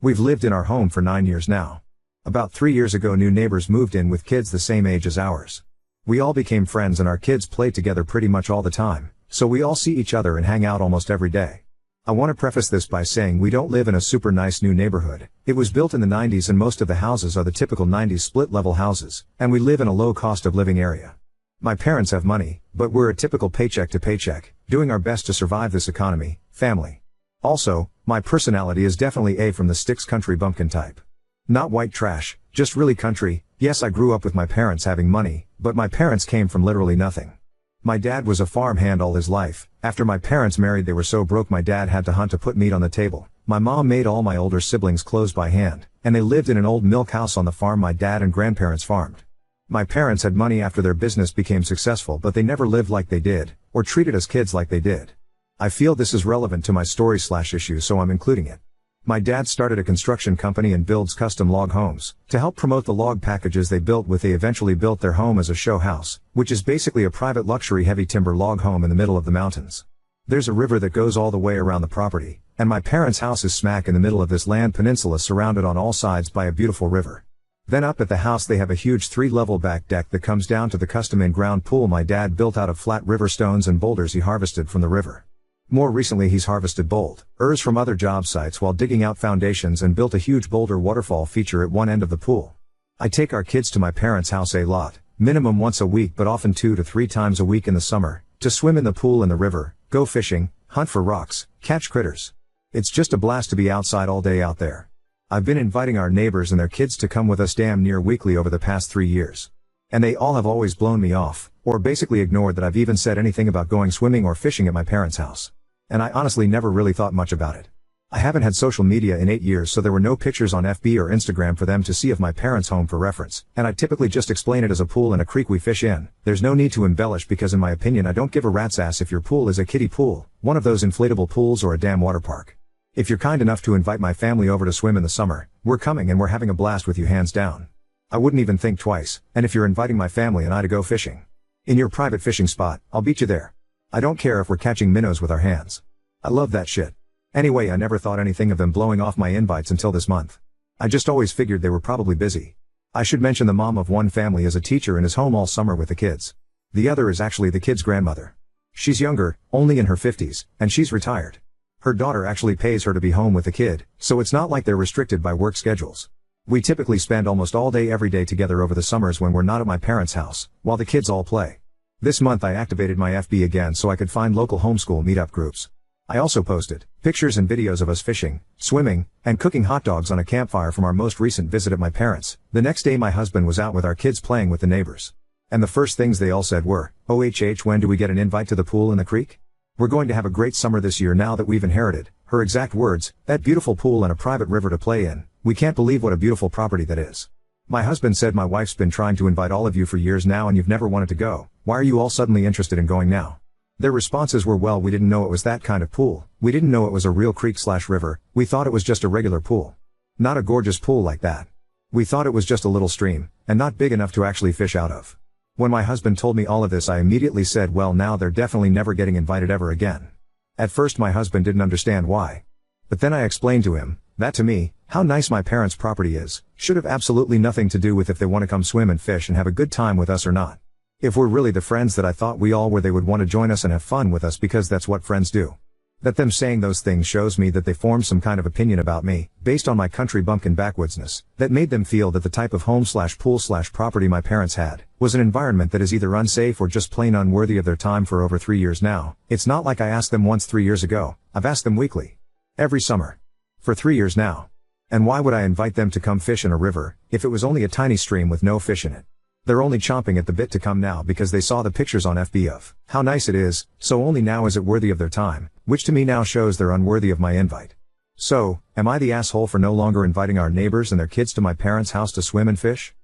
We've lived in our home for 9 years now. About 3 years ago, new neighbors moved in with kids the same age as ours. We all became friends and our kids played together pretty much all the time, so we all see each other and hang out almost every day. I want to preface this by saying we don't live in a super nice new neighborhood. It was built in the 90s and most of the houses are the typical 90s split-level houses, and we live in a low cost of living area. My parents have money, but we're a typical paycheck to paycheck, doing our best to survive this economy, family. Also, my personality is definitely A from the sticks country bumpkin type. Not white trash, just really country. Yes, I grew up with my parents having money, but my parents came from literally nothing. My dad was a farmhand all his life. After my parents married, they were so broke my dad had to hunt to put meat on the table. My mom made all my older siblings clothes by hand, and they lived in an old milk house on the farm my dad and grandparents farmed. My parents had money after their business became successful, but they never lived like they did, or treated us kids like they did. I feel this is relevant to my story/issue, so I'm including it. My dad started a construction company and builds custom log homes. To help promote the log packages they built with, they eventually built their home as a show house, which is basically a private luxury heavy timber log home in the middle of the mountains. There's a river that goes all the way around the property, and my parents' house is smack in the middle of this land peninsula surrounded on all sides by a beautiful river. Then up at the house they have a huge 3-level back deck that comes down to the custom in-ground pool my dad built out of flat river stones and boulders he harvested from the river. More recently he's harvested boulders from other job sites while digging out foundations and built a huge boulder waterfall feature at one end of the pool. I take our kids to my parents' house a lot, minimum once a week but often 2 to 3 times a week in the summer, to swim in the pool and the river, go fishing, hunt for rocks, catch critters. It's just a blast to be outside all day out there. I've been inviting our neighbors and their kids to come with us damn near weekly over the past 3 years. And they all have always blown me off, or basically ignored that I've even said anything about going swimming or fishing at my parents' house. And I honestly never really thought much about it. I haven't had social media in 8 years, so there were no pictures on FB or Instagram for them to see of my parents' home for reference, and I typically just explain it as a pool and a creek we fish in. There's no need to embellish because in my opinion I don't give a rat's ass if your pool is a kiddie pool, one of those inflatable pools, or a damn water park. If you're kind enough to invite my family over to swim in the summer, we're coming and we're having a blast with you hands down. I wouldn't even think twice, and if you're inviting my family and I to go fishing in your private fishing spot, I'll beat you there. I don't care if we're catching minnows with our hands. I love that shit. Anyway, I never thought anything of them blowing off my invites until this month. I just always figured they were probably busy. I should mention the mom of one family is a teacher and is home all summer with the kids. The other is actually the kid's grandmother. She's younger, only in her 50s, and she's retired. Her daughter actually pays her to be home with the kid, so it's not like they're restricted by work schedules. We typically spend almost all day every day together over the summers when we're not at my parents' house, while the kids all play. This month I activated my FB again so I could find local homeschool meetup groups. I also posted pictures and videos of us fishing, swimming, and cooking hot dogs on a campfire from our most recent visit at my parents'. The next day my husband was out with our kids playing with the neighbors. And the first things they all said were, "OHH, when do we get an invite to the pool in the creek? We're going to have a great summer this year now that we've inherited," her exact words, "that beautiful pool and a private river to play in. We can't believe what a beautiful property that is." My husband said, "My wife's been trying to invite all of you for years now and you've never wanted to go. Why are you all suddenly interested in going now?" Their responses were, "Well, we didn't know it was that kind of pool. We didn't know it was a real creek/river. We thought it was just a regular pool. Not a gorgeous pool like that. We thought it was just a little stream, and not big enough to actually fish out of." When my husband told me all of this, I immediately said, "Well, now they're definitely never getting invited ever again." At first my husband didn't understand why. But then I explained to him that to me, how nice my parents' property is, should have absolutely nothing to do with if they want to come swim and fish and have a good time with us or not. If we're really the friends that I thought we all were, they would want to join us and have fun with us because that's what friends do. That them saying those things shows me that they formed some kind of opinion about me, based on my country bumpkin backwoodsness, that made them feel that the type of home/pool/property my parents had, was an environment that is either unsafe or just plain unworthy of their time. For over 3 years now, it's not like I asked them once 3 years ago, I've asked them weekly. Every summer. For 3 years now. And why would I invite them to come fish in a river, if it was only a tiny stream with no fish in it? They're only chomping at the bit to come now because they saw the pictures on FB of how nice it is, so only now is it worthy of their time, which to me now shows they're unworthy of my invite. So, am I the asshole for no longer inviting our neighbors and their kids to my parents' house to swim and fish?